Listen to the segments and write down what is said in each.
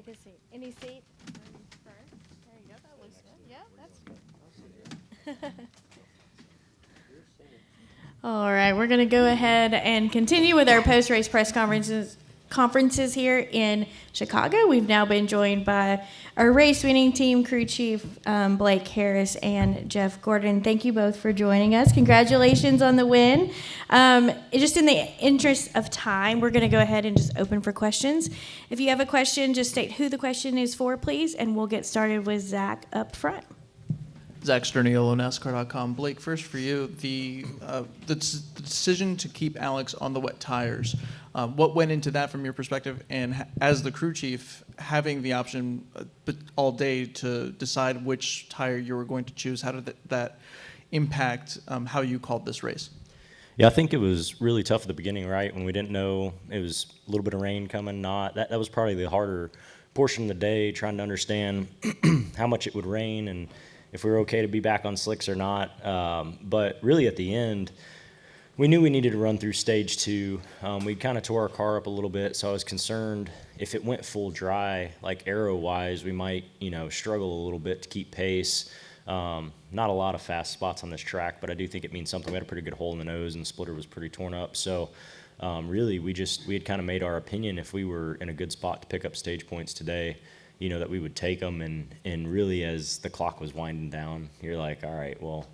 Take a seat. Any seat? There you go. That looks good. Yeah, that's good. All right, we're going to go ahead and continue with our post-race press conferences here in Chicago. We've now been joined by our race-winning team crew chief, Blake Harris and Jeff Gordon. Thank you both for joining us. Congratulations on the win. Just in the interest of time, we're going to go ahead and just open for questions. If you have a question, just state who the question is for, please, and we'll get started with Zach up front. Zach Sterniolo, NASCAR.com. Blake, first for you, the decision to keep Alex on the wet tires. What went into that from your perspective? And as the crew chief, having the option all day to decide which tire you were going to choose, how did that impact how you called this race? Yeah, I think it was really tough at the beginning, right? When we didn't know it was a little bit of rain coming, not. That was probably the harder portion of the day, trying to understand how much it would rain and if we were okay to be back on slicks or not. But really at the end, we knew we needed to run through stage 2. We kind of tore our car up a little bit, so I was concerned if it went full dry, like aero-wise, we might, struggle a little bit to keep pace. Not a lot of fast spots on this track, but I do think it means something. We had a pretty good hole in the nose, and the splitter was pretty torn up. So really, we had kind of made our opinion if we were in a good spot to pick up stage points today, that we would take them. And really, as the clock was winding down, you're like, all right, well,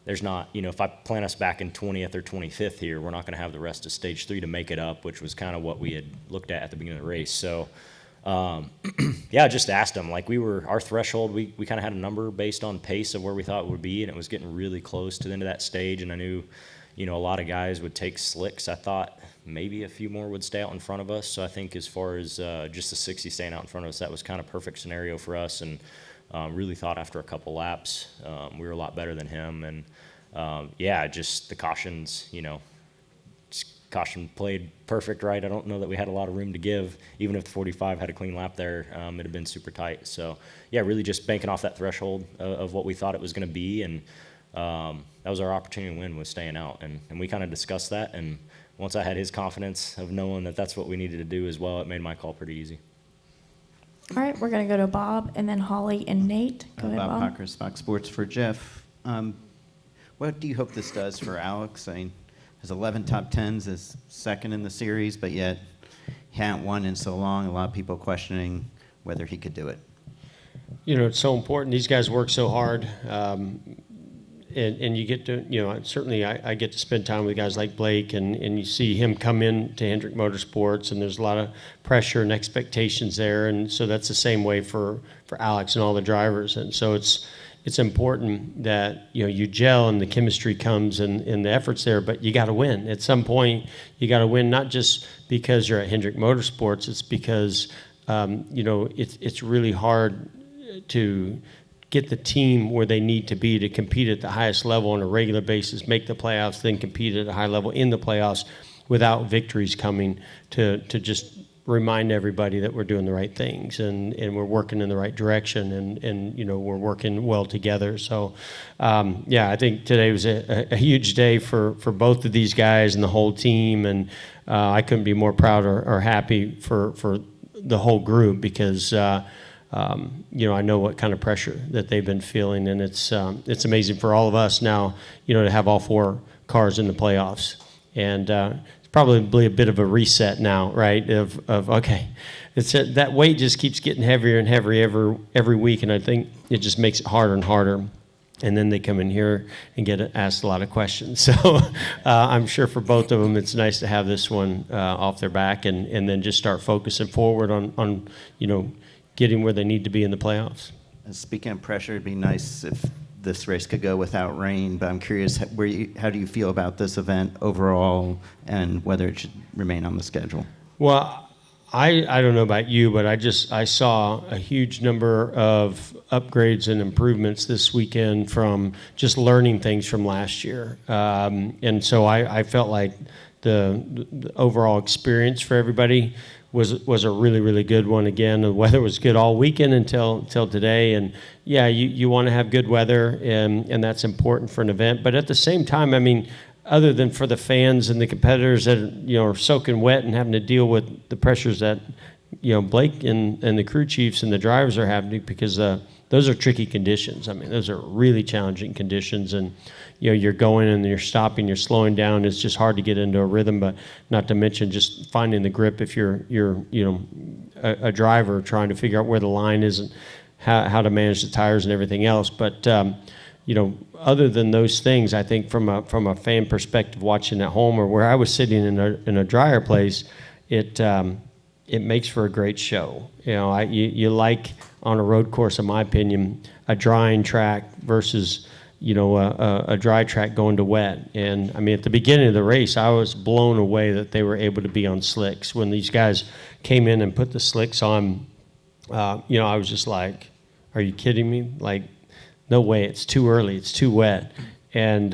there's not, if I plant us back in 20th or 25th here, we're not going to have the rest of stage 3 to make it up, which was kind of what we had looked at the beginning of the race. So, I just asked them, like our threshold, we kind of had a number based on pace of where we thought it would be, and it was getting really close to the end of that stage. And I knew, a lot of guys would take slicks. I thought maybe a few more would stay out in front of us. So I think as far as just the 60 staying out in front of us, that was kind of perfect scenario for us. And really thought after a couple laps, we were a lot better than him. And just the cautions, caution played perfect, right? I don't know that we had a lot of room to give. Even if the 45 had a clean lap there, it'd have been super tight. So really just banking off that threshold of what we thought it was going to be. And that was our opportunity to win, was staying out. And we kind of discussed that. And once I had his confidence of knowing that that's what we needed to do as well, it made my call pretty easy. All right, we're going to go to Bob and then Holly and Nate. Go ahead, Bob. Bob Hockers, Fox Sports for Jeff. What do you hope this does for Alex? I mean, has 11 top 10s, is second in the series, but yet he hadn't won in so long. A lot of people questioning whether he could do it. It's so important. These guys work so hard. And you get to, certainly I get to spend time with guys like Blake, and you see him come in to Hendrick Motorsports, and there's a lot of pressure and expectations there. And so that's the same way for Alex and all the drivers. And so it's important that, you gel and the chemistry comes and the effort's there, but you got to win. At some point, you got to win, not just because you're at Hendrick Motorsports. It's because, it's really hard to get the team where they need to be to compete at the highest level on a regular basis, make the playoffs, then compete at a high level in the playoffs without victories coming, to just remind everybody that we're doing the right things and we're working in the right direction and we're working well together. So, I think today was a huge day for both of these guys and the whole team, and I couldn't be more proud or happy for the whole group because I know what kind of pressure that they've been feeling, and it's amazing for all of us now, to have all 4 cars in the playoffs, and it's probably a bit of a reset now, right? Of okay, that weight just keeps getting heavier and heavier every week, and I think it just makes it harder and harder. And then they come in here and get asked a lot of questions. So I'm sure for both of them, it's nice to have this one off their back, and then just start focusing forward on getting where they need to be in the playoffs. Speaking of pressure, it'd be nice if this race could go without rain, but I'm curious, how do you feel about this event overall and whether it should remain on the schedule? Well, I don't know about you, but I saw a huge number of upgrades and improvements this weekend from just learning things from last year. And so I felt like the overall experience for everybody was a really, really good one. Again, the weather was good all weekend until today. And you want to have good weather, and that's important for an event. But at the same time, I mean, other than for the fans and the competitors that are soaking wet and having to deal with the pressures that Blake and the crew chiefs and the drivers are having to, because those are tricky conditions. I mean, those are really challenging conditions, and you're going and you're stopping, you're slowing down. It's just hard to get into a rhythm, but not to mention just finding the grip if you're a driver trying to figure out where the line is and how to manage the tires and everything else. But other than those things, I think from a fan perspective, watching at home or where I was sitting in a drier place, it makes for a great show. You like on a road course, in my opinion, a drying track versus a dry track going to wet. And I mean, at the beginning of the race, I was blown away that they were able to be on slicks. When these guys came in and put the slicks on, I was just like, are you kidding me? Like, no way, it's too early, it's too wet. And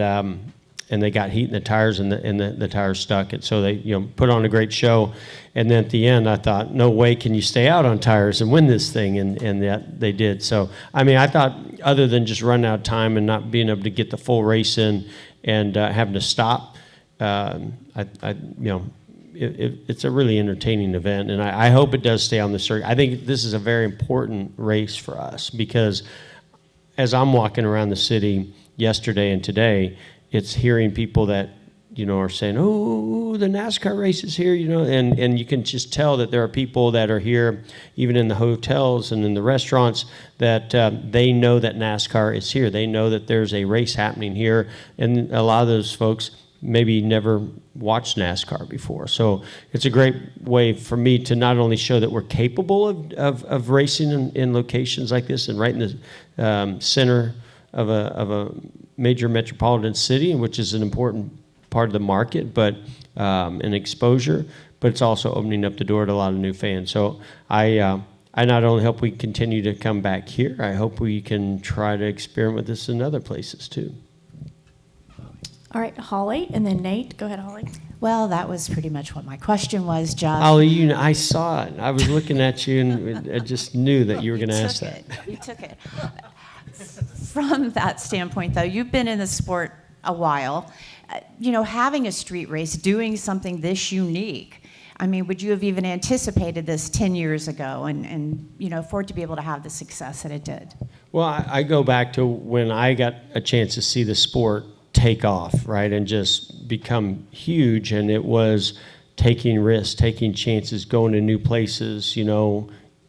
they got heat in the tires, and the tires stuck. And so they put on a great show. And then at the end, I thought, no way can you stay out on tires and win this thing, and that they did. So, I mean, I thought other than just running out of time and not being able to get the full race in and having to stop, it's a really entertaining event, and I hope it does stay on the circuit. I think this is a very important race for us because as I'm walking around the city yesterday and today, it's hearing people that are saying, "Oh, the NASCAR race is here," and you can just tell that there are people that are here, even in the hotels and in the restaurants, that they know that NASCAR is here. They know that there's a race happening here, and a lot of those folks maybe never watched NASCAR before. So it's a great way for me to not only show that we're capable of racing in locations like this and right in the center of a major metropolitan city, which is an important part of the market, but an exposure, but it's also opening up the door to a lot of new fans. So I not only hope we continue to come back here, I hope we can try to experiment with this in other places too. All right, Holly, and then Nate. Go ahead, Holly. Well, that was pretty much what my question was, Jeff. Holly, I saw it. I was looking at you, and I just knew that you were going to ask that. You took it. From that standpoint, though, you've been in the sport a while. Having a street race, doing something this unique, I mean, would you have even anticipated this 10 years ago and for it to be able to have the success that it did? Well, I go back to when I got a chance to see the sport take off, right, and just become huge, and it was taking risks, taking chances, going to new places,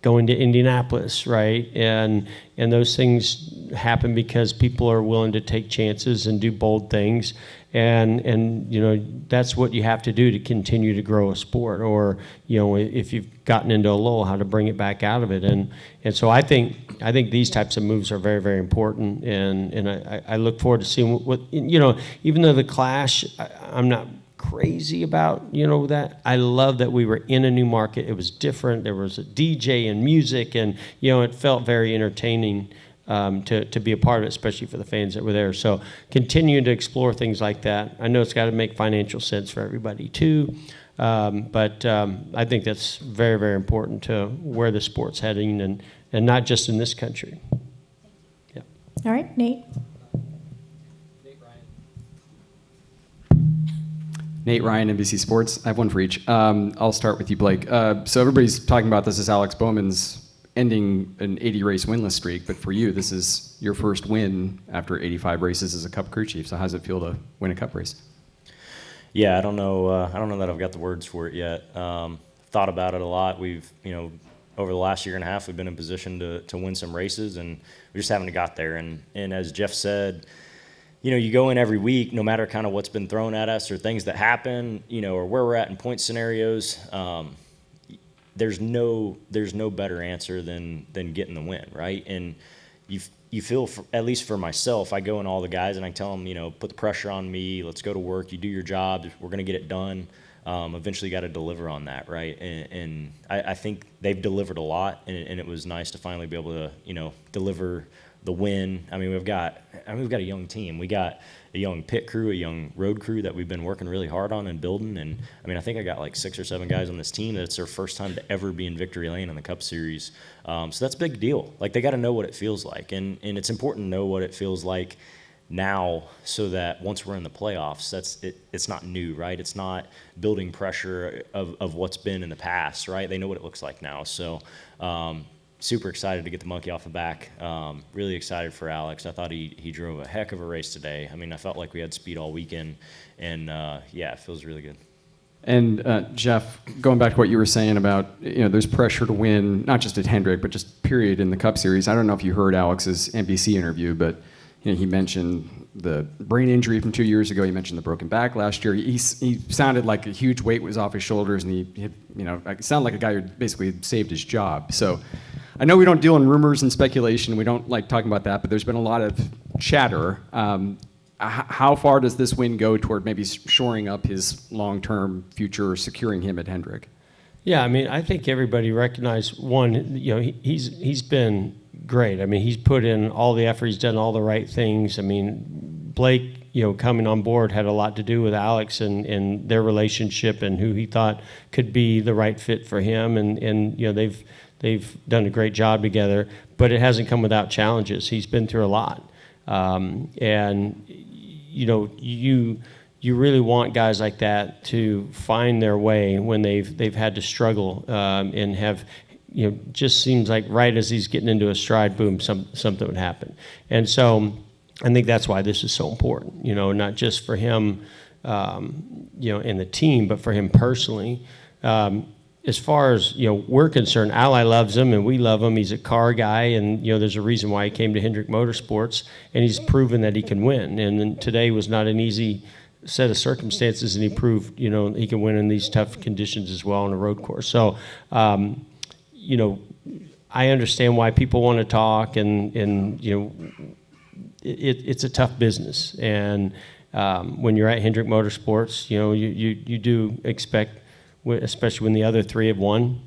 going to Indianapolis, right, and those things happen because people are willing to take chances and do bold things, and that's what you have to do to continue to grow a sport, or if you've gotten into a lull, how to bring it back out of it, and so I think these types of moves are very, very important, and I look forward to seeing what even though the Clash, I'm not crazy about that. I love that we were in a new market. It was different. There was a DJ and music, and it felt very entertaining to be a part of it, especially for the fans that were there. So continuing to explore things like that. I know it's got to make financial sense for everybody too, but I think that's very, very important to where the sport's heading, and not just in this country. Yeah. All right, Nate. Nate Ryan, NBC Sports. I have one for each. I'll start with you, Blake. So everybody's talking about this as Alex Bowman's ending an 80-race winless streak, but for you, this is your first win after 85 races as a Cup crew chief. So how does it feel to win a Cup race? Yeah, I don't know that I've got the words for it yet. Thought about it a lot. We've, over the last year and a half, we've been in position to win some races, and we just haven't got there. And as Jeff said, you go in every week, no matter kind of what's been thrown at us or things that happen, or where we're at in point scenarios. There's no better answer than getting the win, right? And you feel, at least for myself, I go in all the guys and I tell them, put the pressure on me. Let's go to work. You do your job. We're going to get it done. Eventually got to deliver on that, right? And I think they've delivered a lot, and it was nice to finally be able to, deliver the win. I mean, we've got a young team. We got a young pit crew, a young road crew that we've been working really hard on and building. And I mean, I think I got like 6 or 7 guys on this team that it's their first time to ever be in victory lane in the Cup Series. So that's a big deal. Like, they got to know what it feels like, and it's important to know what it feels like now so that once we're in the playoffs, it's not new, right? It's not building pressure of what's been in the past, right? They know what it looks like now. So super excited to get the monkey off the back. Really excited for Alex. I thought he drove a heck of a race today. I mean, I felt like we had speed all weekend, and yeah, it feels really good. And Jeff, going back to what you were saying about, there's pressure to win, not just at Hendrick, but just period in the Cup Series. I don't know if you heard Alex's NBC interview, but he mentioned the brain injury from 2 years ago. He mentioned the broken back last year. He sounded like a huge weight was off his shoulders, and he sounded like a guy who basically saved his job. So I know we don't deal in rumors and speculation. We don't like talking about that, but there's been a lot of chatter. How far does this win go toward maybe shoring up his long-term future, or securing him at Hendrick? Yeah, I mean, I think everybody recognized, one, he's been great. I mean, he's put in all the effort. He's done all the right things. I mean, Blake, coming on board had a lot to do with Alex and their relationship and who he thought could be the right fit for him. And they've done a great job together, but it hasn't come without challenges. He's been through a lot. And you really want guys like that to find their way when they've had to struggle and have, just seems like right as he's getting into a stride, boom, something would happen. And so I think that's why this is so important, not just for him, and the team, but for him personally. As far as, we're concerned, Ally loves him and we love him. He's a car guy, and, there's a reason why he came to Hendrick Motorsports, and he's proven that he can win. And today was not an easy set of circumstances, and he proved, he can win in these tough conditions as well on a road course. So, I understand why people want to talk, and it's a tough business. And when you're at Hendrick Motorsports, you do expect, especially when the other three have won,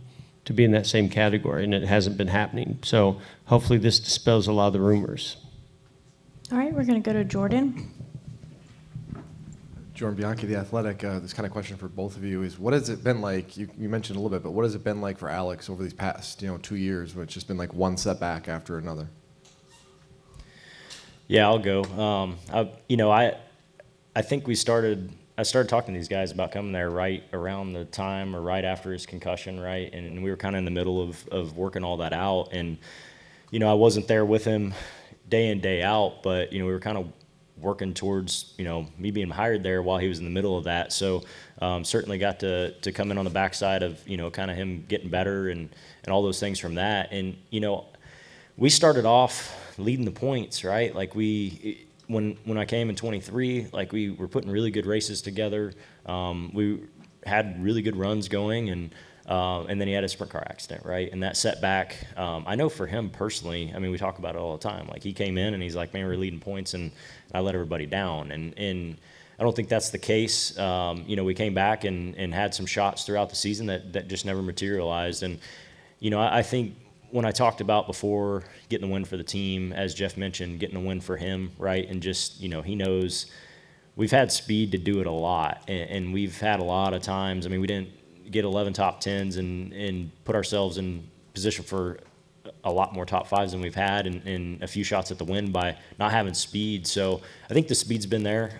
to be in that same category, and it hasn't been happening. So hopefully this dispels a lot of the rumors. All right, we're going to go to Jordan. Jordan Bianchi, The Athletic. This kind of question for both of you is, what has it been like, you mentioned a little bit, but what has it been like for Alex over these past 2 years, when it's just been like one setback after another? Yeah, I'll go. I think I started talking to these guys about coming there right around the time or right after his concussion, right? And we were kind of in the middle of working all that out. And, I wasn't there with him day in, day out, but, we were kind of working towards, me being hired there while he was in the middle of that. So certainly got to come in on the backside of, kind of him getting better and all those things from that. And, we started off leading the points, right? Like when I came in 23, like we were putting really good races together. We had really good runs going, and then he had a sprint car accident, right? And that setback, I know for him personally, I mean, we talk about it all the time. Like he came in and he's like, man, we're leading points, and I let everybody down. And I don't think that's the case. We came back and had some shots throughout the season that just never materialized. And, I think when I talked about before getting the win for the team, as Jeff mentioned, getting a win for him, right? And just, he knows we've had speed to do it a lot. And we've had a lot of times, I mean, we didn't get 11 top 10s and put ourselves in position for a lot more top 5s than we've had, and a few shots at the win by not having speed. So I think the speed's been there.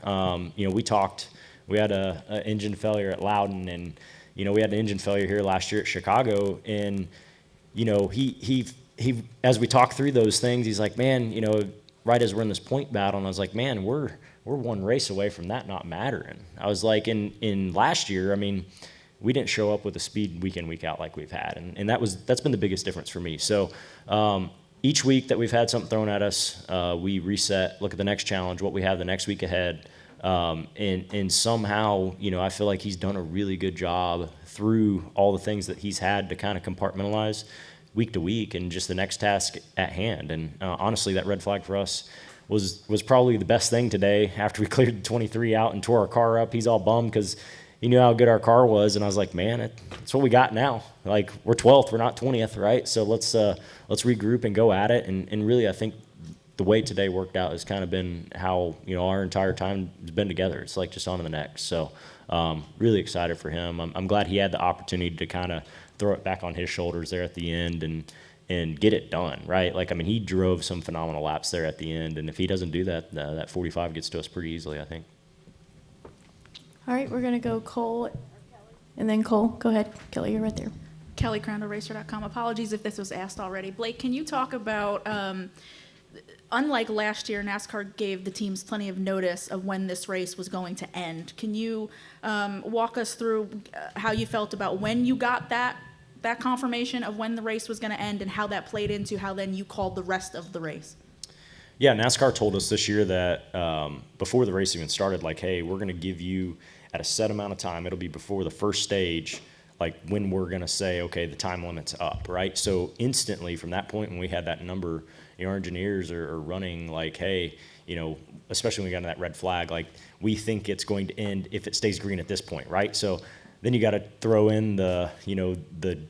We had an engine failure at Loudon, and, we had an engine failure here last year at Chicago, and, he as we talked through those things, he's like, man, right as we're in this point battle, and I was like, man, we're one race away from that not mattering. I was like, in last year, I mean, we didn't show up with the speed week in, week out like we've had, and that's been the biggest difference for me. So each week that we've had something thrown at us, we reset, look at the next challenge, what we have the next week ahead, and somehow, I feel like he's done a really good job through all the things that he's had to kind of compartmentalize week to week and just the next task at hand. And honestly, that red flag for us was probably the best thing today. After we cleared the 23 out and tore our car up, he's all bummed because he knew how good our car was, and I was like, man, it's what we got now. Like, we're 12th, we're not 20th, right? So let's regroup and go at it. And really, I think the way today worked out has kind of been how our entire time has been together. It's like just on to the next. So really excited for him. I'm glad he had the opportunity to kind of throw it back on his shoulders there at the end, and and get it done, right? Like, I mean, he drove some phenomenal laps there at the end, and if he doesn't do that, that 45 gets to us pretty easily, I think. All right, we're going to go Cole, and then Cole. Go ahead. Kelly, you're right there. Kelly Crandall, Racer.com. Apologies if this was asked already. Blake, can you talk about, unlike last year, NASCAR gave the teams plenty of notice of when this race was going to end. Can you walk us through how you felt about when you got that confirmation of when the race was going to end and how that played into how then you called the rest of the race? Yeah, NASCAR told us this year that before the race even started, like, hey, we're going to give you at a set amount of time, it'll be before the first stage, like when we're going to say, okay, the time limit's up, right? So instantly from that point when we had that number, our engineers are running like, hey, especially when we got into that red flag, like we think it's going to end if it stays green at this point, right? So then you got to throw in the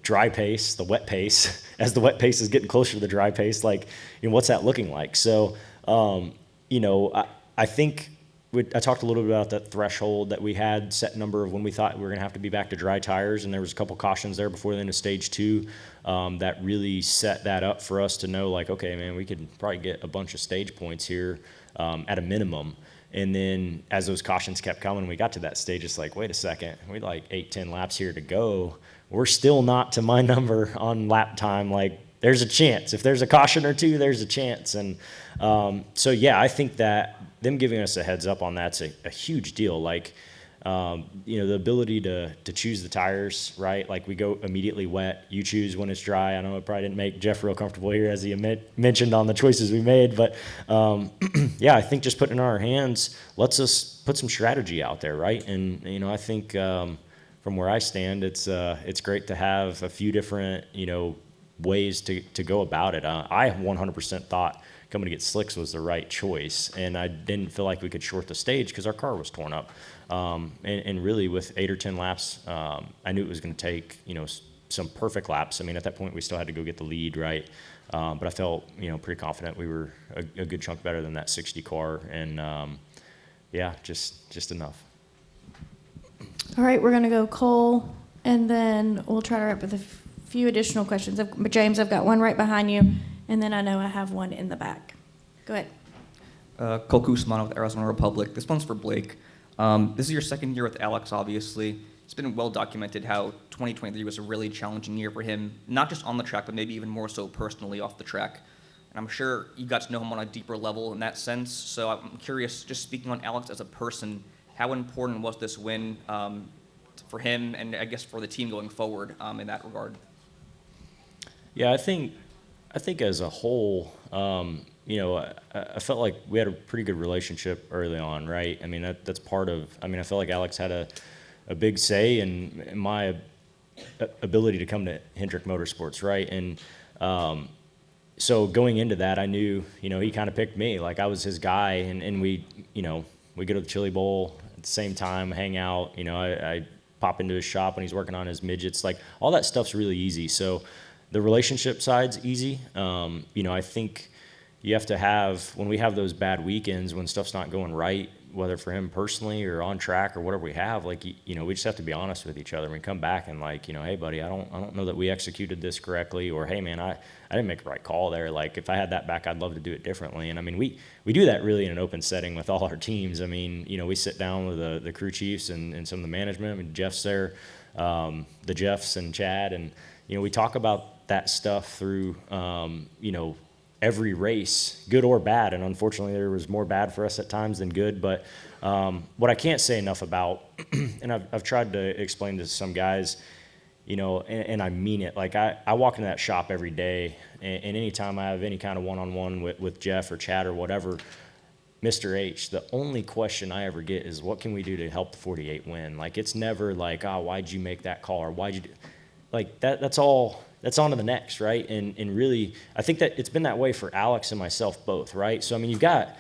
dry pace, the wet pace, as the wet pace is getting closer to the dry pace, like, what's that looking like? So, I think I talked a little bit about that threshold that we had set number of when we thought we were going to have to be back to dry tires, and there was a couple cautions there before the end of stage 2 that really set that up for us to know, like, okay, man, we could probably get a bunch of stage points here at a minimum. And then as those cautions kept coming, we got to that stage, it's like, wait a second, we like 8-10 laps here to go. We're still not to my number on lap time. Like, there's a chance. If there's a caution or two, there's a chance. And so, yeah, I think that them giving us a heads up on that's a huge deal. Like, the ability to choose the tires, right? Like, we go immediately wet. You choose when it's dry. I know it probably didn't make Jeff real comfortable here as he mentioned on the choices we made. But, yeah, I think just putting it in our hands lets us put some strategy out there, right? And, I think from where I stand, it's great to have a few different, ways to go about it. I 100% thought coming to get slicks was the right choice, and I didn't feel like we could short the stage because our car was torn up. And really, with 8 or 10 laps, I knew it was going to take some perfect laps. I mean, at that point, we still had to go get the lead, right? But I felt pretty confident we were a good chunk better than that 60 car, and yeah, just enough. All right, we're going to go Cole, and then we'll try to wrap with a few additional questions. James, I've got one right behind you, and then I know I have one in the back. Go ahead. Cole Kusman with Arizona Republic. This one's for Blake. This is your second year with Alex, obviously. It's been well documented how 2023 was a really challenging year for him, not just on the track, but maybe even more so personally off the track. And I'm sure you got to know him on a deeper level in that sense. So I'm curious, just speaking on Alex as a person, how important was this win for him and I guess for the team going forward in that regard? Yeah, I think as a whole, I felt like we had a pretty good relationship early on, right? I mean, that's part of. I mean, I felt like Alex had a big say in my ability to come to Hendrick Motorsports, right? And so going into that, I knew, he kind of picked me. Like, I was his guy, and we go to the Chili Bowl at the same time, hang out. I pop into his shop when he's working on his midgets. Like, all that stuff's really easy. So the relationship side's easy. I think you have to have, when we have those bad weekends, when stuff's not going right, whether for him personally or on track or whatever we have, like, we just have to be honest with each other. We come back and like, hey buddy, I don't know that we executed this correctly, or hey man, I didn't make the right call there. Like, if I had that back, I'd love to do it differently. And I mean, we do that really in an open setting with all our teams. I mean, we sit down with the crew chiefs and some of the management. I mean, Jeff's there, the Jeffs and Chad, and we talk about that stuff through every race, good or bad. And unfortunately, there was more bad for us at times than good. But what I can't say enough about, and I've tried to explain to some guys, and I mean it. Like, I walk into that shop every day, and anytime I have any kind of one-on-one with Jeff or Chad or whatever, Mr. H, the only question I ever get is, what can we do to help the 48 win? Like, it's never like, oh, why'd you make that call, or why'd you do? Like, that's all. That's on to the next, right? And really, I think that it's been that way for Alex and myself both, right? So, I mean, we've got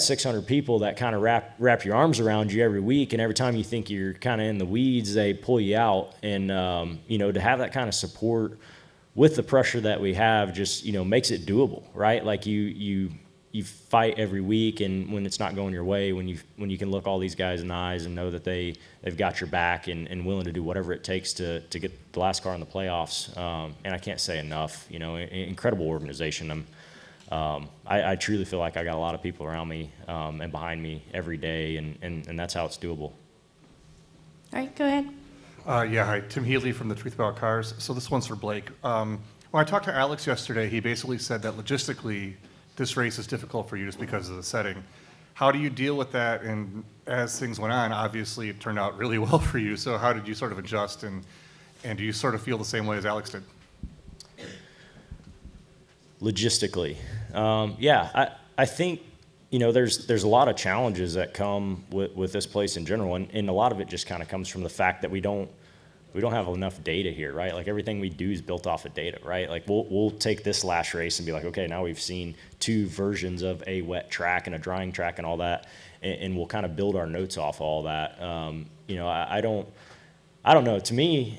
600 people that kind of wrap your arms around you every week, and every time you think you're kind of in the weeds, they pull you out. And, to have that kind of support with the pressure that we have just, makes it doable, right? Like, you you fight every week, and when it's not going your way, when you can look all these guys in the eyes and know that they've got your back and willing to do whatever it takes to get the last car in the playoffs. And I can't say enough. Incredible organization. I truly feel like I got a lot of people around me and behind me every day, and that's how it's doable. All right, go ahead. Hi. Tim Healy from the Truth About Cars. So this one's for Blake. When I talked to Alex yesterday, he basically said that logistically, this race is difficult for you just because of the setting. How do you deal with that? And as things went on, obviously it turned out really well for you. So how did you sort of adjust? And do you sort of feel the same way as Alex did? Logistically, I think there's a lot of challenges that come with this place in general, and a lot of it just kind of comes from the fact that we don't have enough data here, right? Like everything we do is built off of data, right? Like we'll take this last race and be like, okay, now we've seen 2 versions of a wet track and a drying track and all that, and we'll kind of build our notes off all that. I don't know. To me,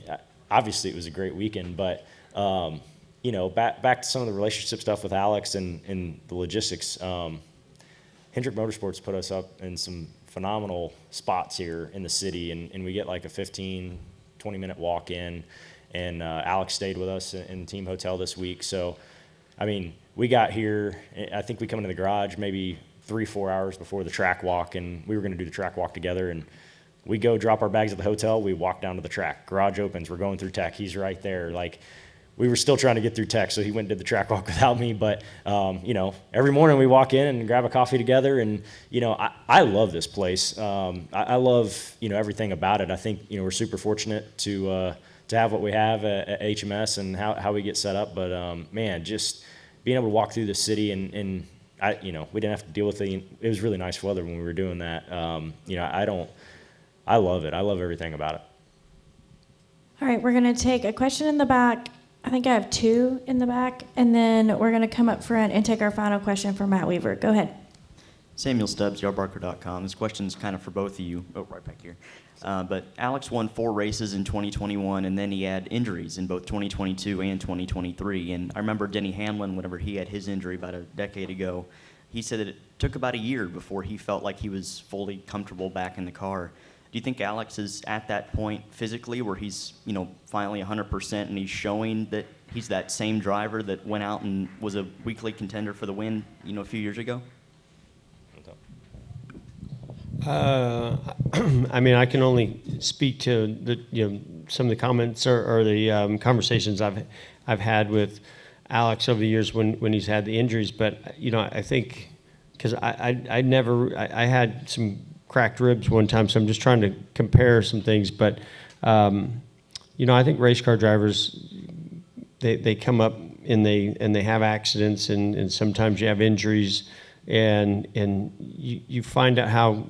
obviously it was a great weekend, but back to some of the relationship stuff with Alex and the logistics. Hendrick Motorsports put us up in some phenomenal spots here in the city, and we get like a 15, 20-minute walk in, and Alex stayed with us in the team hotel this week. So, I mean, we got here, I think we come into the garage maybe 3-4 hours before the track walk, and we were going to do the track walk together, and we go drop our bags at the hotel, we walk down to the track. Garage opens, we're going through tech, he's right there. Like, we were still trying to get through tech, so he went and did the track walk without me. But, every morning we walk in and grab a coffee together. And, I love this place. I love, everything about it. I think, we're super fortunate to have what we have at HMS and how we get set up. But, man, just being able to walk through the city and we didn't have to deal with it. It was really nice weather when we were doing that. I love it. I love everything about it. All right, we're going to take a question in the back. I think I have 2 in the back, and then we're going to come up front and take our final question from Matt Weaver. Go ahead. Samuel Stubbs, yardbarker.com. This question's kind of for both of you. Oh, right back here. But Alex won 4 races in 2021, and then he had injuries in both 2022 and 2023. And I remember Denny Hamlin, whenever he had his injury about a decade ago, he said that it took about a year before he felt like he was fully comfortable back in the car. Do you think Alex is at that point physically where he's, finally 100% and he's showing that he's that same driver that went out and was a weekly contender for the win, a few years ago? I mean, I can only speak to the, some of the comments or the conversations I've had with Alex over the years when he's had the injuries. But, I think because I had some cracked ribs one time, so I'm just trying to compare some things. But, I think race car drivers, they come up and they have accidents, and sometimes you have injuries, and you find out how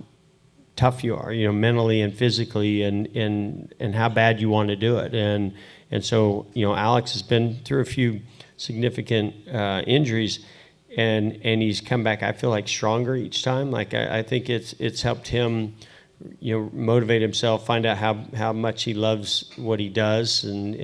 tough you are, mentally and physically, and how bad you want to do it. And so, Alex has been through a few significant injuries, and he's come back, I feel like, stronger each time. Like I think it's helped him, motivate himself, find out how much he loves what he does, and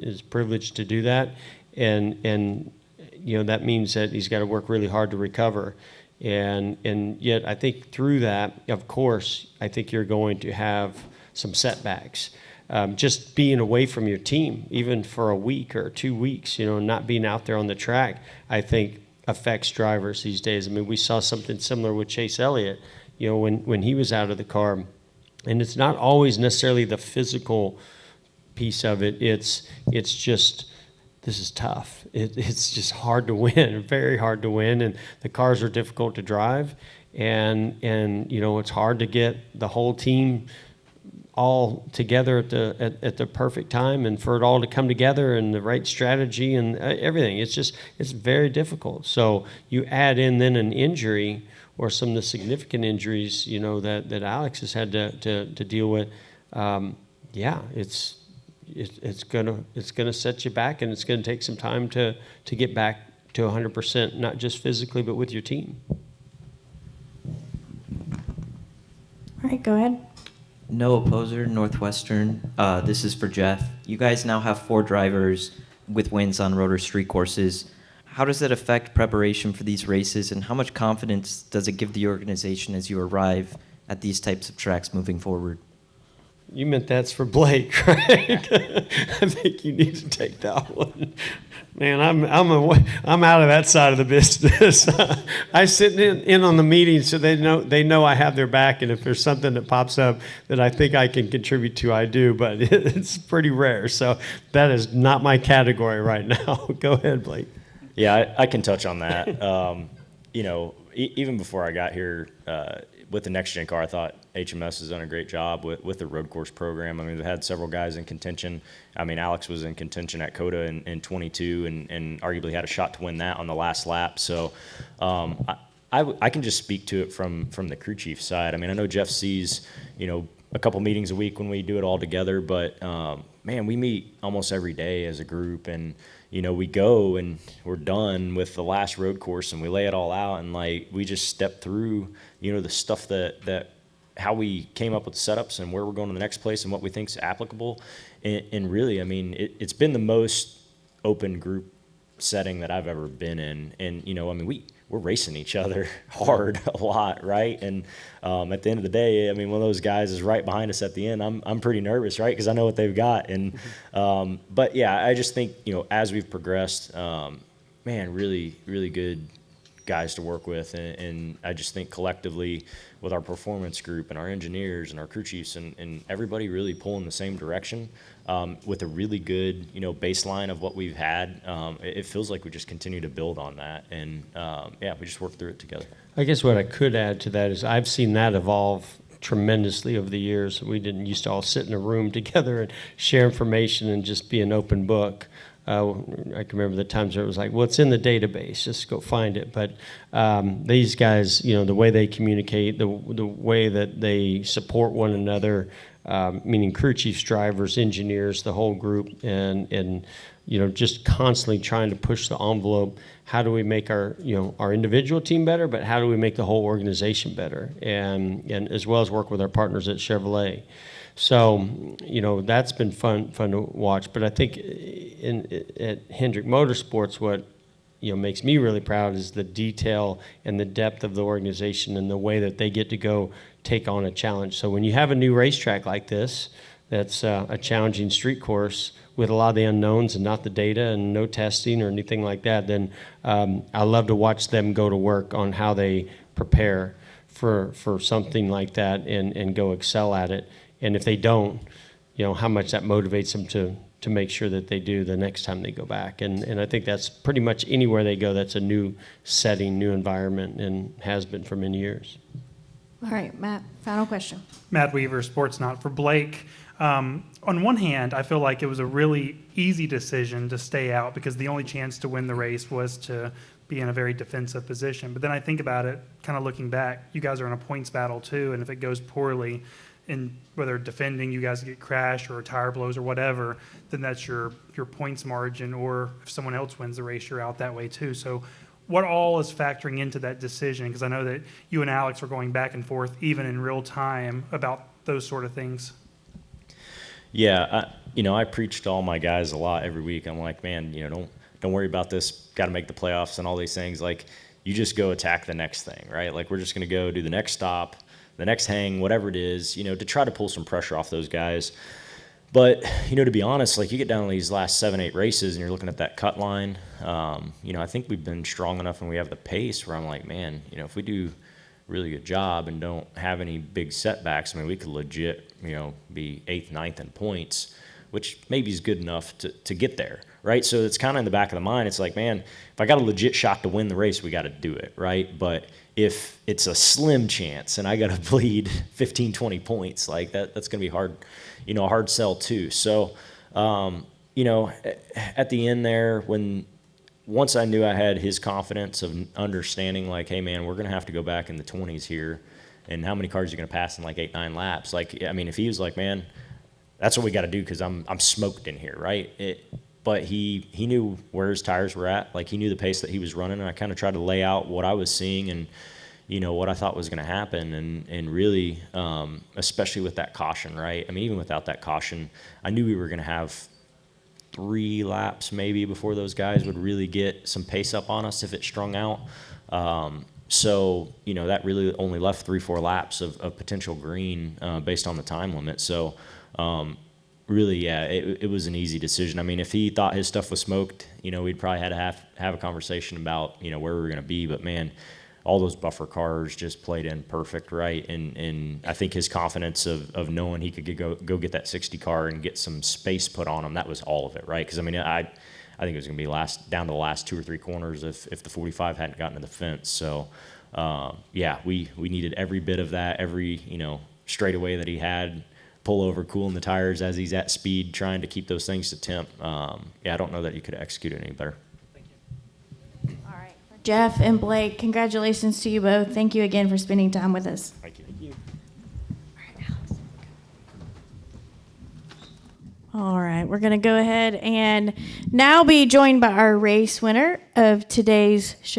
is privileged to do that. And that means that he's got to work really hard to recover. And yet I think through that, of course, I think you're going to have some setbacks. Just being away from your team, even for a week or 2 weeks, not being out there on the track, I think affects drivers these days. I mean, we saw something similar with Chase Elliott, when he was out of the car. And it's not always necessarily the physical piece of it. It's just, this is tough. It's just hard to win, very hard to win, and the cars are difficult to drive, and it's hard to get the whole team all together at the perfect time, and for it all to come together and the right strategy and everything. It's very difficult. So you add in then an injury or some of the significant injuries, that Alex has had to deal with. It's gonna set you back, and it's gonna take some time to get back to 100%, not just physically, but with your team. All right, go ahead. Noah Poser, Northwestern. This is for Jeff. You guys now have 4 drivers with wins on rotor street courses. how does that affect preparation for these races, and how much confidence does it give the organization as you arrive at these types of tracks moving forward? You meant that's for Blake, right? I think you need to take that one. Man, I'm out of that side of the business. I sit in on the meetings so they know I have their back, and if there's something that pops up that I think I can contribute to, I do, but it's pretty rare. So that is not my category right now. Go ahead, Blake. Yeah, I can touch on that. Even before I got here, with the next gen car, I thought HMS has done a great job with the road course program. I mean, they've had several guys in contention. I mean, Alex was in contention at COTA in 22 and arguably had a shot to win that on the last lap. So I can just speak to it from the crew chief side. I mean, I know Jeff sees, a couple meetings a week when we do it all together, but man, we meet almost every day as a group, and we go and we're done with the last road course and we lay it all out, and we just step through, the stuff that how we came up with the setups and where we're going to the next place and what we think is applicable. And really, I mean, it's been the most open group setting that I've ever been in. And, I mean, we're racing each other hard a lot, right? And at the end of the day, I mean, one of those guys is right behind us at the end. I'm pretty nervous, right? Because I know what they've got. And but yeah, I just think as we've progressed, man, really, really good guys to work with, and I just think collectively with our performance group and our engineers and our crew chiefs and everybody really pulling the same direction with a really good baseline of what we've had. It feels like we just continue to build on that, and we just work through it together. I guess what I could add to that is I've seen that evolve tremendously over the years. We didn't used to all sit in a room together and share information and just be an open book. I can remember the times where it was like, well, it's in the database, just go find it. But these guys, the way they communicate, the way that they support one another, meaning crew chiefs, drivers, engineers, the whole group, and just constantly trying to push the envelope. How do we make our individual team better, but how do we make the whole organization better? And as well as work with our partners at Chevrolet. So, that's been fun to watch. But I think at Hendrick Motorsports, what makes me really proud is the detail and the depth of the organization and the way that they get to go take on a challenge. So when you have a new racetrack like this, that's a challenging street course with a lot of the unknowns and not the data and no testing or anything like that, then I love to watch them go to work on how they prepare for something like that and go excel at it. And if they don't, how much that motivates them to make sure that they do the next time they go back. And I think that's pretty much anywhere they go, that's a new setting, new environment, and has been for many years. All right, Matt, final question. Matt Weaver, Sports Not for Blake. On one hand, I feel like it was a really easy decision to stay out because the only chance to win the race was to be in a very defensive position. But then I think about it, kind of looking back, you guys are in a points battle too, and if it goes poorly, in whether defending, you guys get crashed or tire blows or whatever, then that's your points margin, or if someone else wins the race, you're out that way too. So what all is factoring into that decision? Because I know that you and Alex are going back and forth even in real time about those sort of things. Yeah, I preach to all my guys a lot every week. I'm like, man, don't worry about this, got to make the playoffs and all these things. Like, you just go attack the next thing, right? Like, we're just going to go do the next stop, the next hang, whatever it is, to try to pull some pressure off those guys. But, to be honest, like, you get down to these last 7-8 races and you're looking at that cut line, I think we've been strong enough and we have the pace where I'm like, man, if we do a really good job and don't have any big setbacks, I mean, we could legit, be 8th, 9th in points, which maybe is good enough to get there, right? So it's kind of in the back of the mind. It's like, man, if I got a legit shot to win the race, we got to do it, right? But if it's a slim chance and I got to bleed 15, 20 points, like that's going to be hard, a hard sell too. So, at the end there, once I knew I had his confidence of understanding, like, hey man, we're going to have to go back in the 20s here, and how many cars are you going to pass in like 8, 9 laps? Like, I mean, if he was like, man, that's what we got to do because I'm smoked in here, right? But he knew where his tires were at. Like, he knew the pace that he was running, and I kind of tried to lay out what I was seeing and, what I thought was going to happen. And really, especially with that caution, right? I mean, even without that caution, I knew we were going to have 3 laps maybe before those guys would really get some pace up on us if it strung out. So, you know, that really only left 3-4 laps of potential green based on the time limit. So, really, yeah, it was an easy decision. I mean, if he thought his stuff was smoked, you know, we'd probably had to have a conversation about, you know, where we were going to be. But, man, all those buffer cars just played in perfect, right? And I think his confidence of knowing he could go get that 60 car and get some space put on him, that was all of it, right? Because, I mean, I think it was going to be down to the last 2 or 3 corners if the 45 hadn't gotten to the fence. So, yeah, we needed every bit of that, every, you know, straightaway that he had, pull over, cooling the tires as he's at speed, trying to keep those things to temp. Yeah, I don't know that he could have executed any better. Jeff and Blake, congratulations to you both. Thank you again for spending time with us. Thank you. Thank you. All right, we're going to go ahead and now be joined by our race winner of today's Chicago